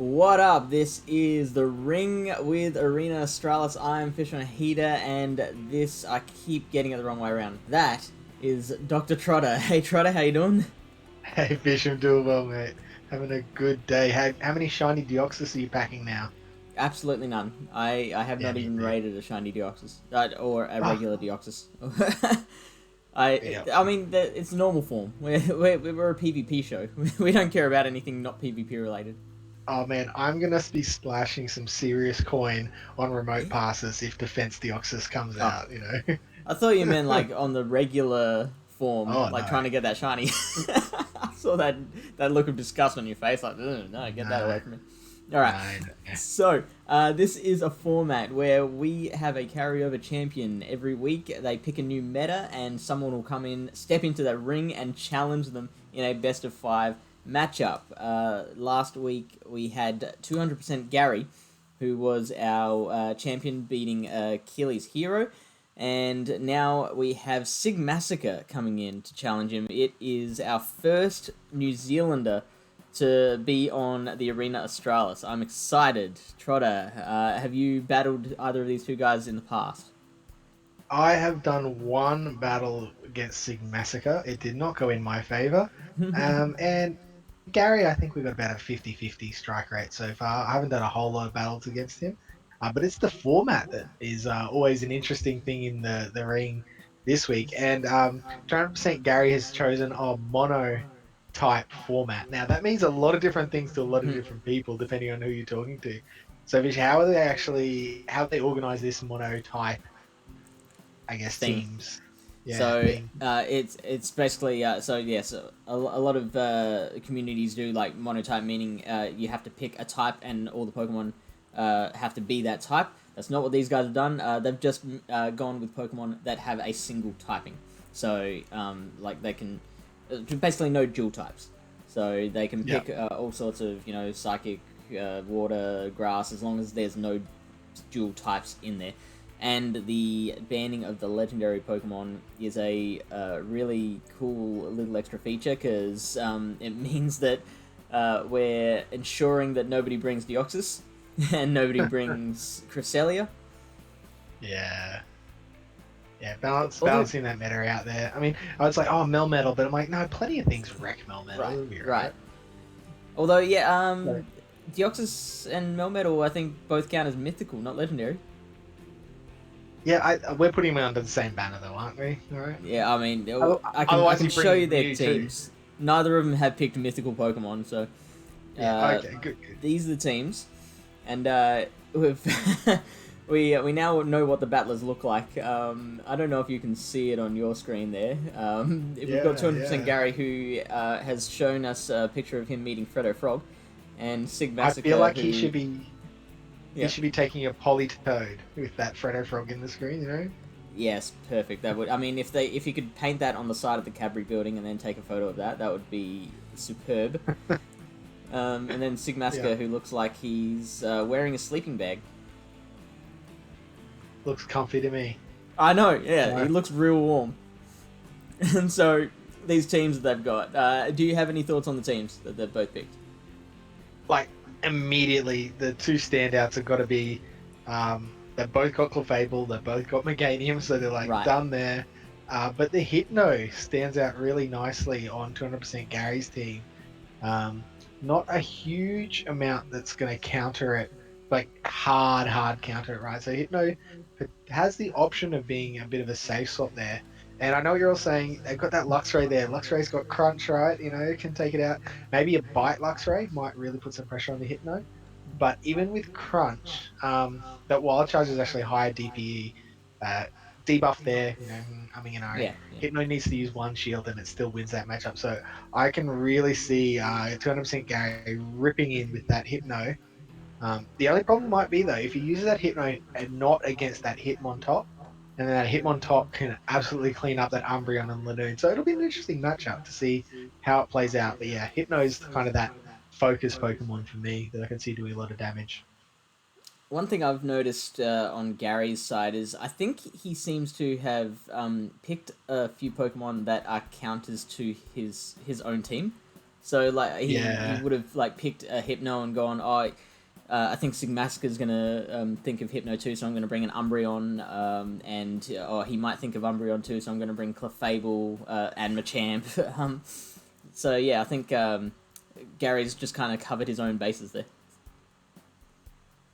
What up? This is the Ring with Arena Australis. I'm Fisher Heater, and this, I keep getting it the wrong way around. That is Dr. Trotter. Hey Trotter, how you doing? Hey Fish, I'm doing well, mate. Having a good day. How many shiny Deoxys are you packing now? Absolutely none. I have Yeah, not me even too. rated a shiny Deoxys. Or a Ah, regular Deoxys. I yeah. I mean, it's normal form. We're a PvP show. We don't care about anything not PvP related. Oh man, I'm gonna be splashing some serious coin on remote passes if Defense Deoxys comes Oh, out, you know? I thought you meant like on the regular form, Oh like no. trying to get that shiny. I saw that look of disgust on your face, like, "Ugh, no, get that No, away from me." All right, no, no. so this is a format where we have a carryover champion every week. They pick a new meta, and someone will come in, step into that ring, and challenge them in a best of five matchup. Last week we had 200% Gary, who was our champion beating Achilles Hero. And now we have Sygmassacre coming in to challenge him. It is our first New Zealander to be on the Arena Australis. I'm excited. Trotter, have you battled either of these two guys in the past? I have done one battle against Sygmassacre. It did not go in my favor. And Gary, I think we got about a 50-50 strike rate so far. I haven't done a whole lot of battles against him. But it's the format that is always an interesting thing in the ring this week. And 200% Gary has chosen a mono type format. Now, that means a lot of different things to a lot of different people, depending on who you're talking to. So, Vish, how they organize this mono type, I guess, Thing. teams? Yeah, So thing. it's basically so yes, a lot of communities do like monotype, meaning you have to pick a type and all the Pokemon have to be that type. That's not what these guys have done. They've just gone with Pokemon that have a single typing. So like they can basically no dual types. So they can Yeah. pick all sorts of psychic, water, grass, as long as there's no dual types in there. And the banning of the legendary Pokemon is a really cool little extra feature because it means that we're ensuring that nobody brings Deoxys and nobody brings Cresselia. Yeah. Yeah, Although, balancing that meta out there. I mean, I was like, oh, Melmetal, but I'm like, no, plenty of things wreck Melmetal. right, It'll be right. right. Although, yeah, Right. Deoxys and Melmetal, I think, both count as mythical, not legendary. Yeah, we're putting them under the same banner though, aren't we? All right. Yeah, I mean, I Otherwise, can you show you bring their Mew too. teams. Neither of them have picked mythical Pokemon, so Yeah. uh, Okay. Good. Good. these are the teams, and we've we now know what the battlers look like. I don't know if you can see it on your screen there. If we've got Yeah. 200% Yeah. Gary, who has shown us a picture of him meeting Freddo Frog, and Sig I feel Massacre, like who he yeah. should be taking a Politoed with that Freddo Frog in the screen. You know. Yes, perfect. That would. I mean, if you could paint that on the side of the Cadbury building and then take a photo of that, that would be superb. And then Yeah. Sigmasker, who looks like he's wearing a sleeping bag. Looks comfy to me. I know, yeah, he Uh, looks real warm. And so these teams that they've got. Do you have any thoughts on the teams that they've both picked? like immediately, the two standouts have got to be. They've both got Clefable, they've both got Meganium, so they're like Right. done there. But the Hypno stands out really nicely on 200% Gary's team. Um, Not a huge amount that's going to counter it, like hard counter it, right? So Hypno has the option of being a bit of a safe swap there. And I know you're all saying they've got that Luxray there. Luxray's got crunch, right? You know, can take it out. Maybe a bite Luxray might really put some pressure on the Hypno. But even with crunch, that wild charge is actually higher DPE. Uh, Debuff there, you know, umming and ahhing. Yeah, yeah. Hypno needs to use one shield and it still wins that matchup. So I can really see 200% Gary ripping in with that Hypno. The only problem might be though, if he uses that Hypno and not against that Hitmon top, and then that Hitmon top can absolutely clean up that Umbreon and Ladoon. So it'll be an interesting matchup to see how it plays out. But yeah, Hypno's kind of that focus Pokemon for me that I can see doing a lot of damage. One thing I've noticed on Gary's side is I think he seems to have picked a few Pokemon that are counters to his own team. So like he Yeah. would have like picked a Hypno and gone, oh, I think Sygmassacre's gonna think of Hypno too, so I'm gonna bring an Umbreon, and or he might think of Umbreon too, so I'm gonna bring Clefable and Machamp. So yeah, I think Gary's just kind of covered his own bases there.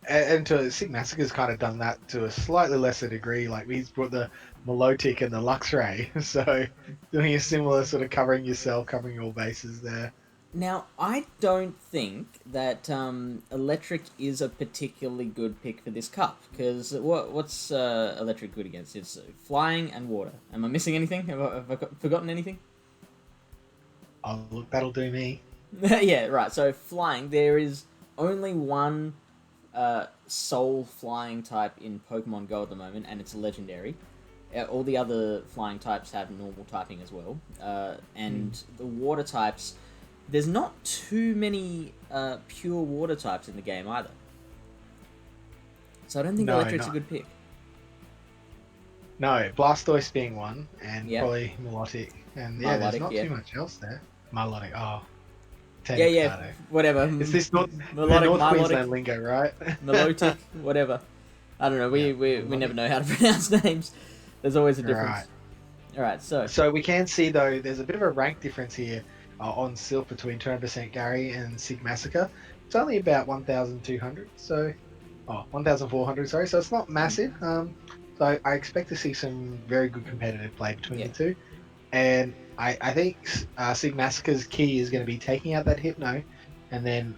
And to Sigmassacre's kind of done that to a slightly lesser degree. Like he's brought the Milotic and the Luxray, so doing a similar sort of covering yourself, covering all bases there. Now, I don't think that Electric is a particularly good pick for this cup, because what's Electric good against? It's flying and water. Am I missing anything? Have I forgotten anything? Oh, look, that'll do me. Yeah, right. So flying, there is only one soul flying type in Pokemon Go at the moment, and it's a legendary. All the other flying types have normal typing as well, and the water types. There's not too many pure water types in the game either, so I don't think No, Electric's a not. good pick. No, Blastoise being one, and Yeah, probably Milotic. And yeah, there's Milotic, not yeah, too much else there. Milotic, oh, yeah, Teddicardo. whatever. Is this not the Melodic, North Milotic, Queensland lingo, right? Melotic, whatever. I don't know. Yeah, We never know how to pronounce names. There's always a difference. right. All right, so So we can see though, there's a bit of a rank difference here on Silph between 200% Gary and Sygmassacre. It's only about 1,200, so 1,400. Sorry, so it's not massive. So I expect to see some very good competitive play between yeah, the two, and I think Sygmassacre's key is going to be taking out that Hypno, and then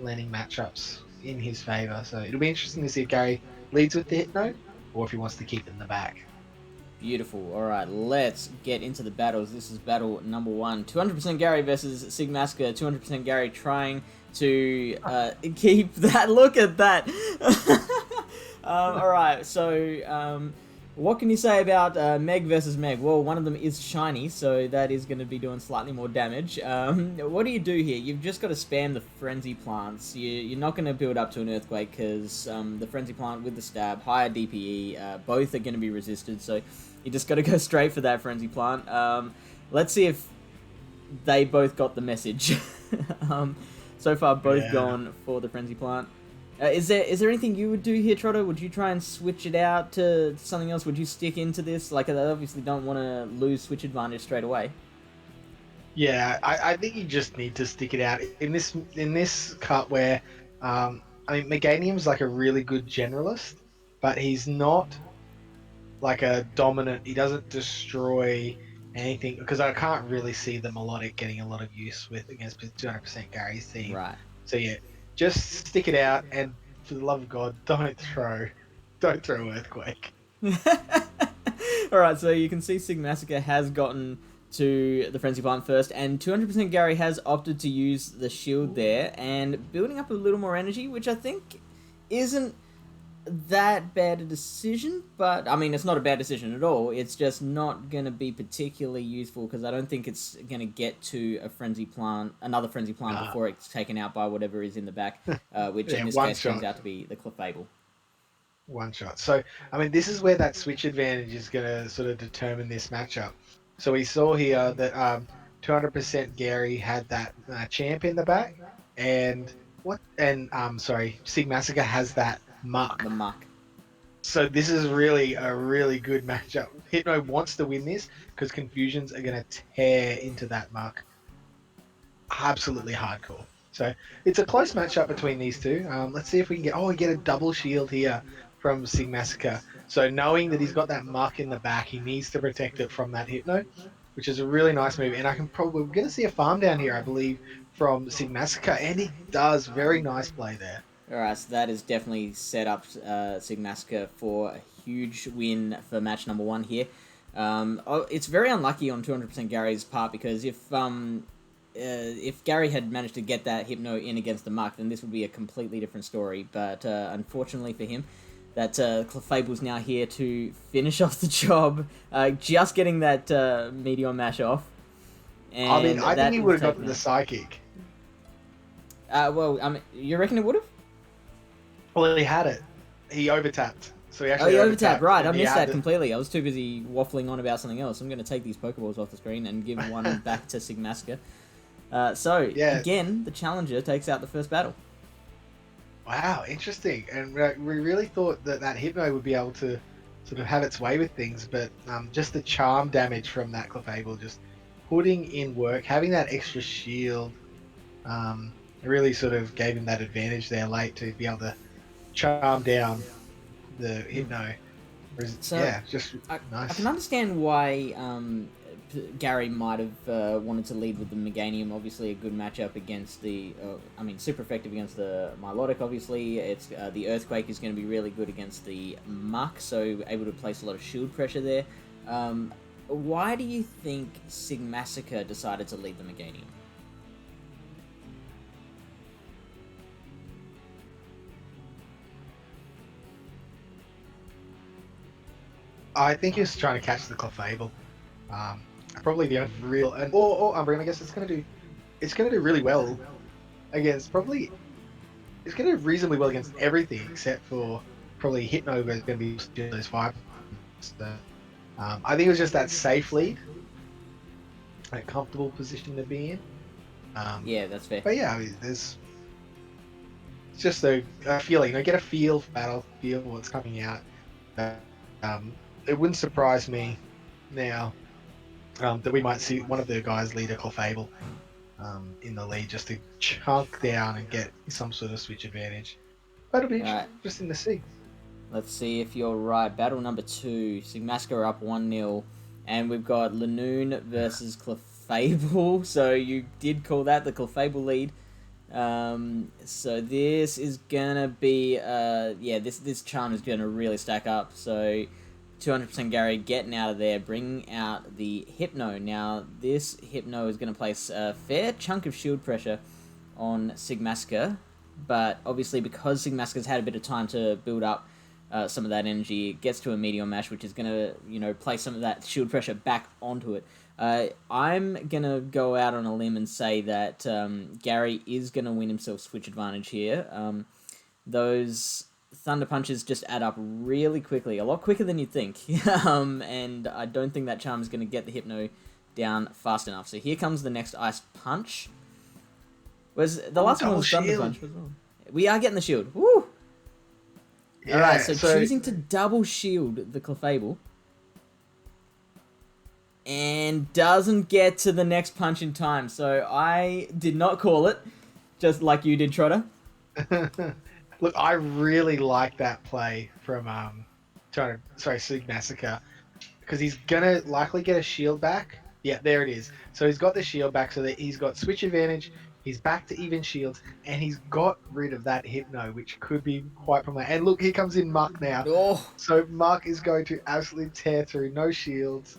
landing matchups in his favor. So it'll be interesting to see if Gary leads with the Hypno, or if he wants to keep it in the back. beautiful. All right, let's get into the battles. This is battle number 1. 200% Gary versus Sygmassacre. 200% Gary trying to keep that. Look at that. All right, so what can you say about Meg versus Meg? Well, one of them is shiny, so that is going to be doing slightly more damage. What do you do here? You've just got to spam the Frenzy Plants. You're not going to build up to an Earthquake because the Frenzy Plant with the Stab, higher DPE, both are going to be resisted, so you just got to go straight for that Frenzy Plant. Let's see if they both got the message. So far, both gone for the Frenzy Plant. Is there anything you would do here, Trotto? Would you try and switch it out to something else? Would you stick into this? Like, they obviously don't want to lose switch advantage straight away. Yeah, I think you just need to stick it out in this cut where, I mean, Meganium's like a really good generalist, but he's not like a dominant. He doesn't destroy anything because I can't really see the Melodic getting a lot of use with against 200% Gary's team. Right. So yeah, just stick it out, and for the love of God, don't throw Earthquake. Alright, so you can see Sygmassacre has gotten to the Frenzy Plant first, and 200% Gary has opted to use the shield there, and building up a little more energy, which I think isn't that bad a decision, but, I mean, it's not a bad decision at all, it's just not going to be particularly useful, because I don't think it's going to get to a Frenzy Plant, another Frenzy Plant before it's taken out by whatever is in the back, which in this case turns out to be the Clefable. One shot. So, I mean, this is where that switch advantage is going to sort of determine this matchup. So we saw here that 200% Gary had that champ in the back, and Sygmassacre has that Muck. The Muck. So this is really a really good matchup. Hypno wants to win this because Confusions are going to tear into that Muck. Absolutely hardcore. So it's a close matchup between these two. Let's see if we can get a double shield here from Sygmassacre. So knowing that he's got that Muck in the back, he needs to protect it from that Hypno, which is a really nice move. And we're going to see a farm down here, I believe, from Sygmassacre, and he does. Very nice play there. Alright, so that is definitely set up Sygmassacre for a huge win for match number 1 here. It's very unlucky on 200% Gary's part, because if Gary had managed to get that Hypno in against the Muck, then this would be a completely different story. But unfortunately for him, that Clefable's now here to finish off the job, just getting that Meteor Mash off. And I mean, I think he would have gotten the Psychic. Well, you reckon it would have? Well, he had it. He overtapped. So he Oh, actually he overtapped, right. I missed that it. completely. I was too busy waffling on about something else. I'm going to take these Pokeballs off the screen and give one back to Sygmassacre. So, Yeah. again, the challenger takes out the first battle. Wow, interesting. And we really thought that that Hypno would be able to sort of have its way with things, but just the charm damage from that Clefable, just putting in work, having that extra shield, really sort of gave him that advantage there late to be able to charm down the Mm. Hypno. Whereas, So, yeah, just I can nice. understand why Gary might have wanted to lead with the Meganium. Obviously, a good matchup against the. I mean, super effective against the Milotic. Obviously, it's the Earthquake is going to be really good against the Muck, so able to place a lot of shield pressure there. Why do you think Sygmassacre decided to lead the Meganium? I think he's trying to catch the Clefable. Probably the only real, and or Umbreon. I guess it's gonna do really well against probably it's going to do reasonably well against everything except for probably Hypno is going to be those five. So, I think it was just that safe lead, a comfortable position to be in. Yeah, that's fair. But yeah, I mean, there's just a feeling. Get a feel for battle, feel for what's coming out. It wouldn't surprise me now that we might see one of the guys lead a Clefable in the lead just to chunk down and get some sort of switch advantage. But it'll be Alright, interesting to see. let's see if you're right. Battle number 2. Sigmasker up 1-0. And we've got Lanoon versus Clefable. So you did call that the Clefable lead. So this is gonna be yeah, this charm is gonna really stack up. So 200% Gary getting out of there, bringing out the Hypno. Now this Hypno is gonna place a fair chunk of shield pressure on Sygmassacre, but obviously because Sygmassacre's had a bit of time to build up some of that energy, it gets to a Meteor Mash, which is gonna place some of that shield pressure back onto it. I'm going to go out on a limb and say that Gary is going to win himself switch advantage here. Those Thunder Punches just add up really quickly, a lot quicker than you'd think. And I don't think that charm is going to get the Hypno down fast enough. So here comes the next Ice Punch. The last one was Thunder Punch as well. We are getting the shield. Woo! Yeah, Alright, so choosing to double shield the Clefable. And doesn't get to the next punch in time. So I did not call it, just like you did, Trotter. Look, I really like that play from Sygmassacre, because he's gonna likely get a shield back. Yeah, there it is. So he's got the shield back, so that he's got switch advantage. He's back to even shields, and he's got rid of that Hypno, which could be quite problematic. And look, here comes in Muck now. Oh, So Muck is going to absolutely tear through, no shields,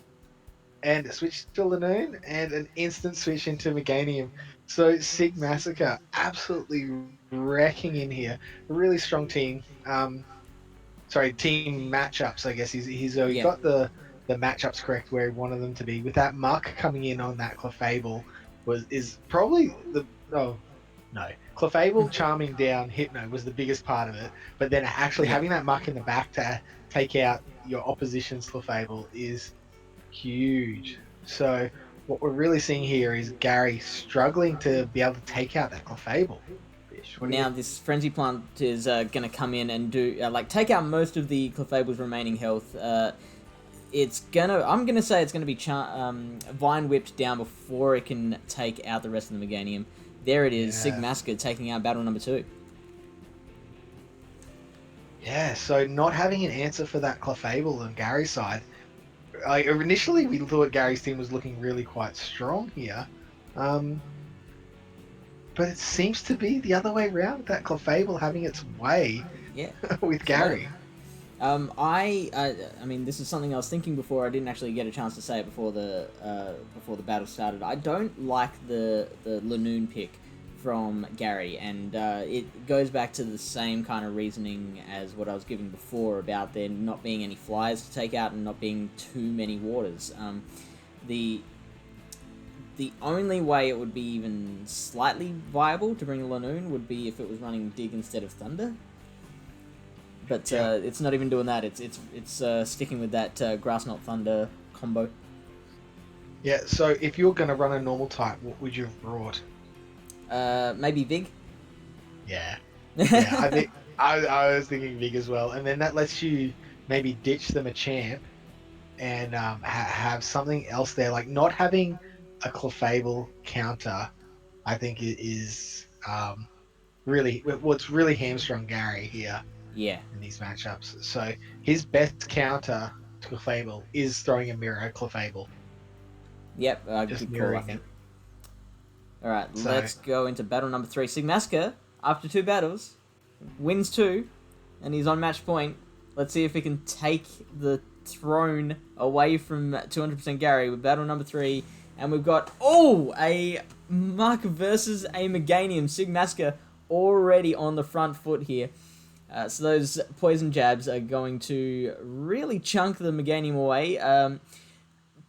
and switch to Lanoon, and an instant switch into Meganium. So Sygmassacre absolutely wrecking in here. A really strong team. Team matchups. I guess he's yeah, got the matchups correct where he wanted them to be. With that Muck coming in on that Clefable is probably the no Clefable charming down Hypno was the biggest part of it. But then actually yeah. having that Muck in the back to take out your opposition's Clefable is huge. So what we're really seeing here is Gary struggling to be able to take out that Clefable. Now this Frenzy Plant is going to come in and do take out most of the Clefable's remaining health. I'm gonna say it's gonna be Vine Whipped down before it can take out the rest of the Meganium. There it is, Yeah. Sygmassacre taking out battle number 2. Yeah, so not having an answer for that Clefable on Gary's side. Initially, we thought Gary's team was looking really quite strong here. But it seems to be the other way around, that Clefable having its way Yeah, with Gary. I mean, this is something I was thinking before. I didn't actually get a chance to say it before the battle started. I don't like the Lanoon pick from Gary, and it goes back to the same kind of reasoning as what I was giving before about there not being any flyers to take out and not being too many waters. The only way it would be even slightly viable to bring a Lanoon would be if it was running Dig instead of Thunder. But it's not even doing that. It's sticking with that Grass Knot Thunder combo. Yeah, so if you're going to run a normal type, what would you have brought? Maybe Vig. Yeah. Yeah, I think I was thinking big as well. And then that lets you maybe ditch them a champ and have something else there. Like not having a Clefable counter, I think is really what's really hamstrung Gary here Yeah. in these matchups. So his best counter to Clefable is throwing a mirror at Clefable, Yep. just Good call, I mirroring think. it. All right, So let's go into battle number 3. Sygmassacre, after 2 battles, wins 2, and he's on match point. Let's see if he can take the throne away from 200% Gary with battle number 3. And we've got, a Muck versus a Meganium. Sygmassacre already on the front foot here. So those poison jabs are going to really chunk the Meganium away.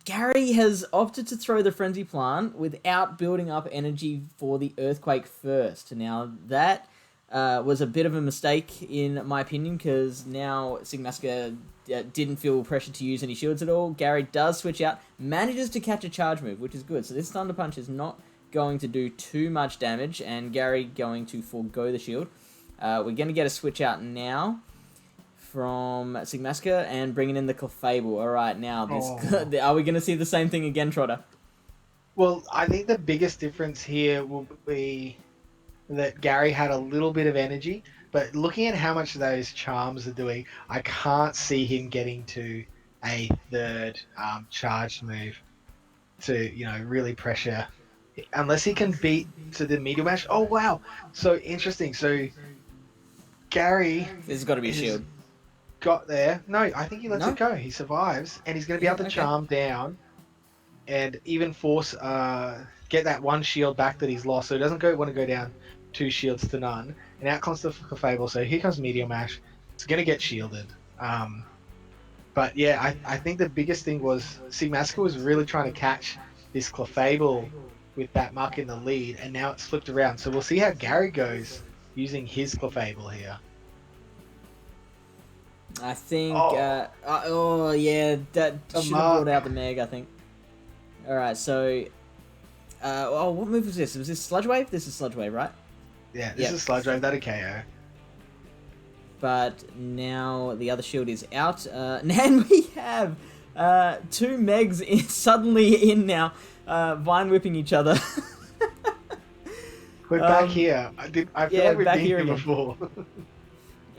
Gary has opted to throw the Frenzy Plant without building up energy for the Earthquake first. Now, that was a bit of a mistake, in my opinion, because now Sygmassacre didn't feel pressure to use any shields at all. Gary does switch out, manages to catch a charge move, which is good. So this Thunder Punch is not going to do too much damage, and Gary going to forego the shield. We're going to get a switch out now from Sygmassacre and bringing in the Clefable. All right, now this oh. are we going to see the same thing again, Trotter? Well, I think the biggest difference here will be that Gary had a little bit of energy, but looking at how much those charms are doing, I can't see him getting to a third charged move to really pressure, unless he can beat to the meteor mash. Oh wow, so interesting. So Gary This has got to be a has shield. got there. No, I think he lets it No? go. He survives, and he's going to be Yeah. able to Okay. charm down and even force get that one shield back that he's lost, so he doesn't want to go down 2 shields to none. And out comes the Fable. So here comes Meteor Mash. It's going to get shielded. But yeah, I think the biggest thing was Seamasker was really trying to catch this Clefable with that Muck in the lead, and now it's flipped around. So we'll see how Gary goes using his Clefable here. I think. Oh, Oh yeah, that the should have brought Muck. out the Meg. I think. All right, so. What move was this? Was this Sludge Wave? This is Sludge Wave, right? Yeah, this Yep. is Sludge Wave, that a KO. But now the other shield is out, and we have 2 Megs suddenly in now, vine whipping each other. We're back here. I feel Yeah, like we've back been here here again. before.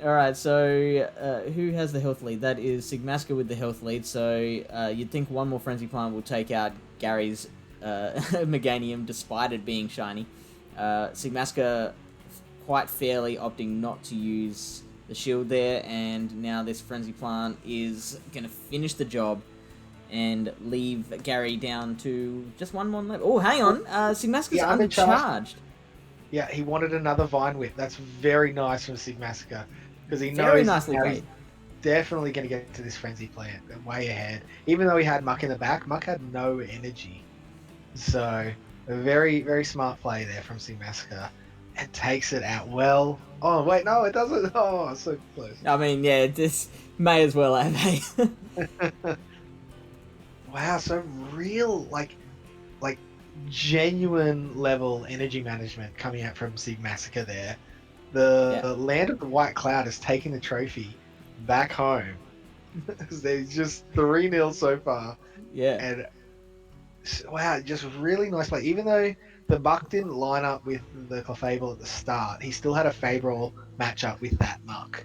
All right, so who has the health lead? That is Sygmassacre with the health lead. So you'd think one more Frenzy Plant will take out Gary's Meganium, despite it being shiny. Sygmassacre quite fairly opting not to use the shield there, and now this Frenzy Plant is going to finish the job and leave Gary down to just one more level. Oh, hang on. Sygmassacre's Yeah, undercharged. undercharged. Yeah, he wanted another Vine Whip. That's very nice from Sigmassacre because he Very knows nicely now he's played. definitely going to get to this Frenzy Plant way ahead. Even though he had Muck in the back, Muck had no energy. So, a very, very smart play there from Sigmassacre. And takes it out well. Oh, wait, no, it doesn't. Oh, so close. I mean, yeah, this may as well have, hey? Wow, so real, like genuine level energy management coming out from Sigmassacre there. The Yeah. Land of the White Cloud has taken the trophy back home. There's just 3-0 so far. Yeah. And wow, just really nice play. Even though the Muck didn't line up with the Clefable at the start, he still had a favourable matchup with that Muck.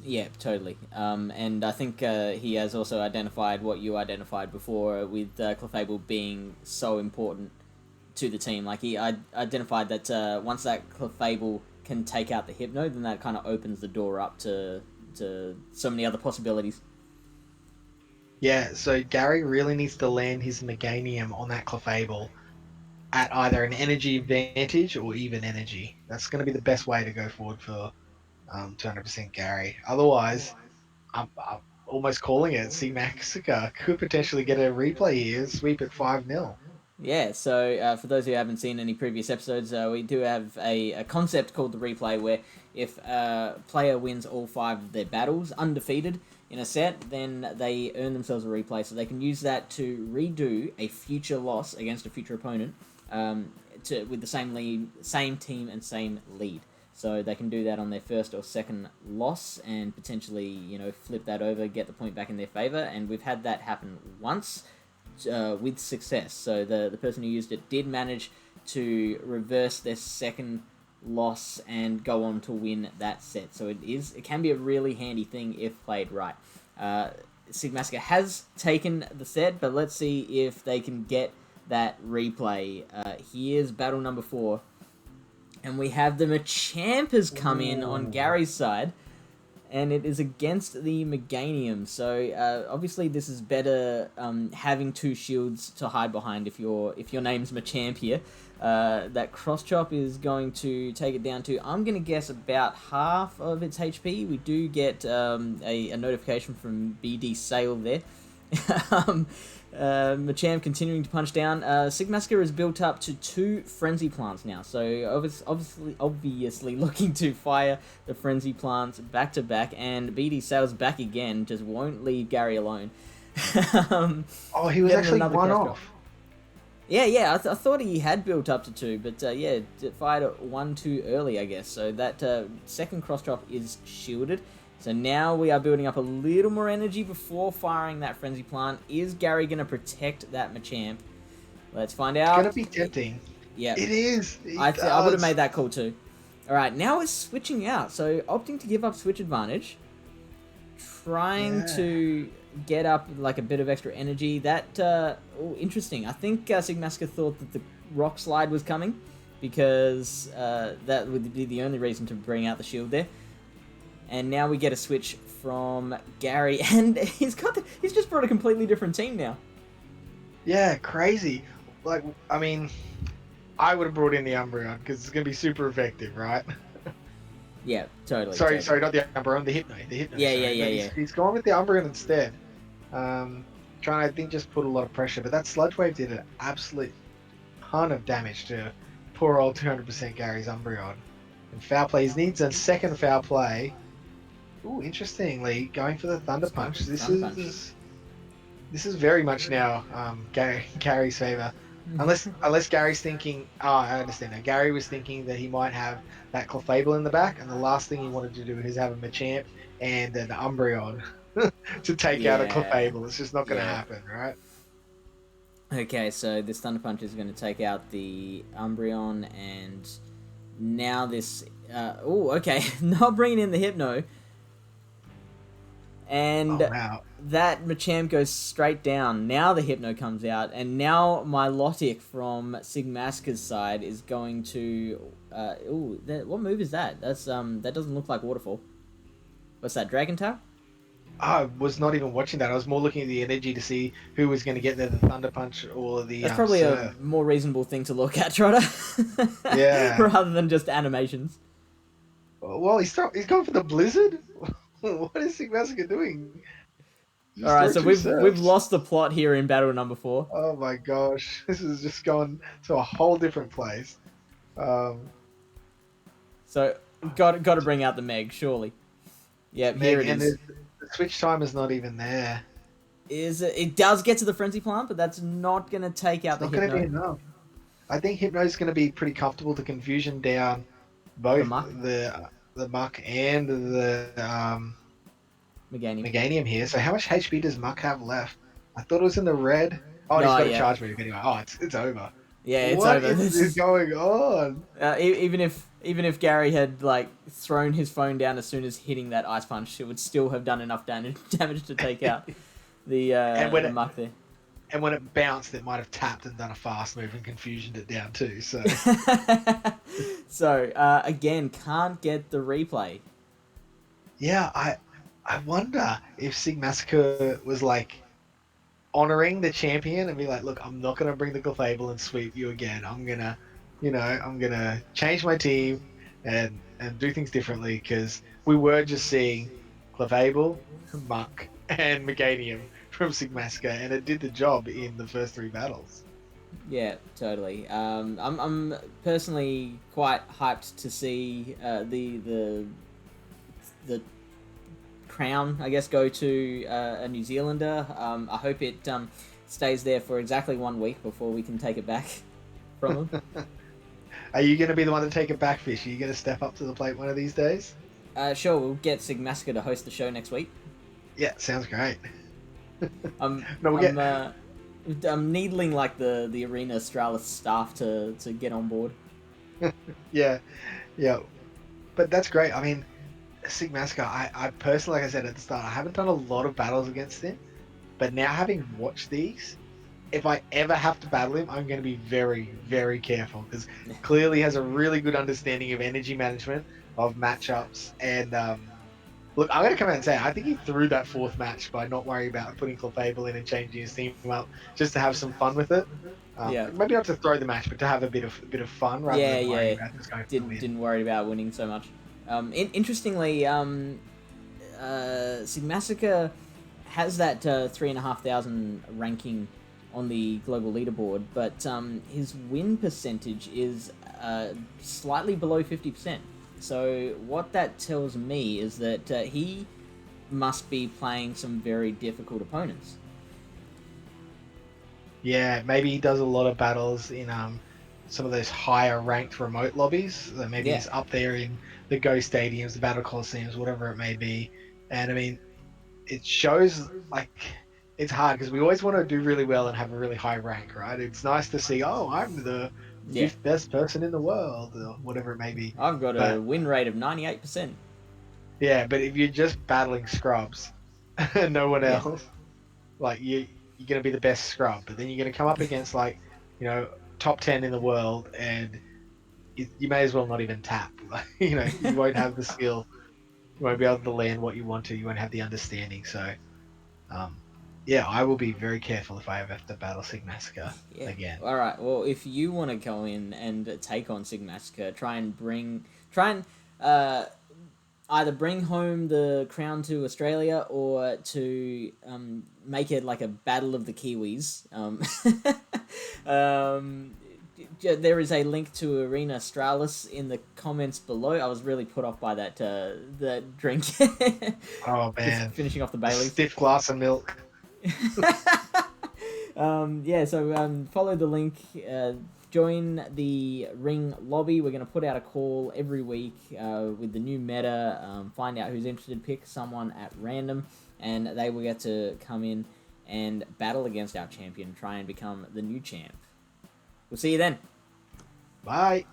Yeah, totally. And I think he has also identified what you identified before with Clefable being so important to the team. Like, he identified that once that Clefable can take out the Hypno, then that kind of opens the door up to so many other possibilities. Yeah, so Gary really needs to land his Meganium on that Clefable at either an energy advantage or even energy. That's going to be the best way to go forward for 200% Gary. Otherwise, I'm almost calling it. See, Maxica could potentially get a replay here, sweep at 5-0. Yeah, so for those who haven't seen any previous episodes, we do have a concept called the replay where if a player wins all 5 of their battles undefeated in a set, then they earn themselves a replay, so they can use that to redo a future loss against a future opponent with the same lead, same team and same lead. So they can do that on their first or second loss and potentially, flip that over, get the point back in their favor. And we've had that happen once with success. So the person who used it did manage to reverse their second loss and go on to win that set. So it can be a really handy thing if played right. Sygmassacre has taken the set, but let's see if they can get that replay. Here's battle number 4. And we have the Machamp has come in on Gary's side, and it is against the Meganium. So obviously this is better having 2 shields to hide behind if your name's Machamp here. That cross chop is going to take it down to, I'm going to guess, about half of its HP. We do get a notification from BD Sale there. Machamp continuing to punch down. Sygmassacre is built up to 2 Frenzy Plants now, so obviously looking to fire the Frenzy Plants back to back, and BD Sales back again, just won't leave Gary alone. He was actually one off. Yeah, I thought he had built up to 2, but it fired at 1 too early, I guess, so that second cross drop is shielded. So now we are building up a little more energy before firing that Frenzy Plant. Is Gary going to protect that Machamp? Let's find out. It's going to be tempting. Yeah. It is. I would have made that call too. Alright, now it's switching out. So opting to give up switch advantage. Trying to get up like a bit of extra energy. That, interesting. I think Sygmassacre thought that the Rock Slide was coming, because that would be the only reason to bring out the shield there. And now we get a switch from Gary, and he's just brought a completely different team now. Yeah, crazy. Like, I mean, I would have brought in the Umbreon because it's going to be super effective, right? Yeah, totally. Sorry, not the Umbreon, the Hypno. Yeah. He's gone with the Umbreon instead. Trying to, I think, just put a lot of pressure. But that Sludge Wave did an absolute ton of damage to poor old 200% Gary's Umbreon. And foul play, he needs a second foul play. Ooh, interestingly, going for the Thunder Punch. This is very much now Gary's favor. Unless Gary's thinking, I understand now. Gary was thinking that he might have that Clefable in the back, and the last thing he wanted to do is have a Machamp and an Umbreon to take out a Clefable. It's just not going to happen, right? Okay, so this Thunder Punch is going to take out the Umbreon, and now this... not bringing in the Hypno. And that Machamp goes straight down. Now the Hypno comes out, and now my Milotic from Sygmassacre's side is going to... what move is that? That's that doesn't look like Waterfall. What's that, Dragon Tail? I was not even watching that. I was more looking at the energy to see who was going to get there, the Thunder Punch or the... That's probably a more reasonable thing to look at, Trotter. Yeah. Rather than just animations. Well, he's going for the Blizzard? What is Sygmassacre doing? Alright, so we've lost the plot here in battle number 4. Oh my gosh. This is just going to a whole different place. So, got to bring out the Meg, surely. Yep, here it is. The switch time is not even there. It does get to the Frenzy Plant, but that's not going to take out the Hypno. It's not going to be enough. I think Hypno's going to be pretty comfortable to confusion down both the Muck and the Meganium here. So how much HP does Muck have left? I thought it was in the red. Oh, he's got a charge move anyway. Oh, it's over. Yeah, it's over. What is going on? Even if Gary had thrown his phone down as soon as hitting that Ice Punch, it would still have done enough damage to take out the Muck there. And when it bounced, it might have tapped and done a fast move and confusioned it down too. So, again, can't get the replay. Yeah, I wonder if Sygmassacre was honoring the champion and be like, look, I'm not gonna bring the Clefable and sweep you again. I'm gonna change my team and do things differently, because we were just seeing Clefable, Muck, and Meganium from Sygmassacre, and it did the job in the first 3 battles. Yeah, totally. I'm personally quite hyped to see the crown, I guess, go to a New Zealander. I hope it stays there for exactly 1 week before we can take it back from them. Are you going to be the one to take it back, Fish? Are you going to step up to the plate one of these days? Sure, we'll get Sygmassacre to host the show next week. Yeah, sounds great. I'm No, we I'm get. uh, I'm needling like the arena Australis staff to get on board. Yeah, yeah. But that's great. I mean, Sigmasker, I personally, like I said at the start, I haven't done a lot of battles against him. But now having watched these, if I ever have to battle him, I'm going to be very, very careful because clearly he has a really good understanding of energy management, of matchups, and look, I'm going to come out and say I think he threw that fourth match by not worrying about putting Clefable in and changing his team up just to have some fun with it. Yeah, Maybe not to throw the match, but to have a bit of fun rather yeah, than worrying yeah. about just going for the win. Didn't worry about winning so much. Interestingly, Sygmassacre has that 3,500 ranking on the global leaderboard, but his win percentage is slightly below 50%. So what that tells me is that he must be playing some very difficult opponents. Yeah, maybe he does a lot of battles in some of those higher ranked remote lobbies. So maybe Yeah, he's up there in the Go Stadiums, the Battle Coliseums, whatever it may be. And I mean, it shows like it's hard because we always want to do really well and have a really high rank, right? It's nice to see, oh, I'm the yeah. fifth best person in the world or whatever it may be. I've got a But win rate of 98%. yeah, but if you're just battling scrubs and no one Yeah. else, like you're gonna be the best scrub, but then you're gonna come up against like top 10 in the world, and you may as well not even tap. Like, you won't have the skill, you won't be able to land what you want to, you won't have the understanding. So, um, yeah, I will be very careful if I ever have to battle Sigmassacre Yeah. again. All right. Well, if you want to go in and take on Sygmassacre, try and uh, either bring home the crown to Australia or to make it like a battle of the Kiwis. Um, there is a link to Arena Australis in the comments below. I was really put off by that drink. Oh Just man, finishing off the a Baileys. stiff glass of milk. Yeah, so follow the link, join the ring lobby. We're going to put out a call every week with the new meta, find out who's interested, pick someone at random, and they will get to come in and battle against our champion, try and become the new champ. We'll see you then. Bye.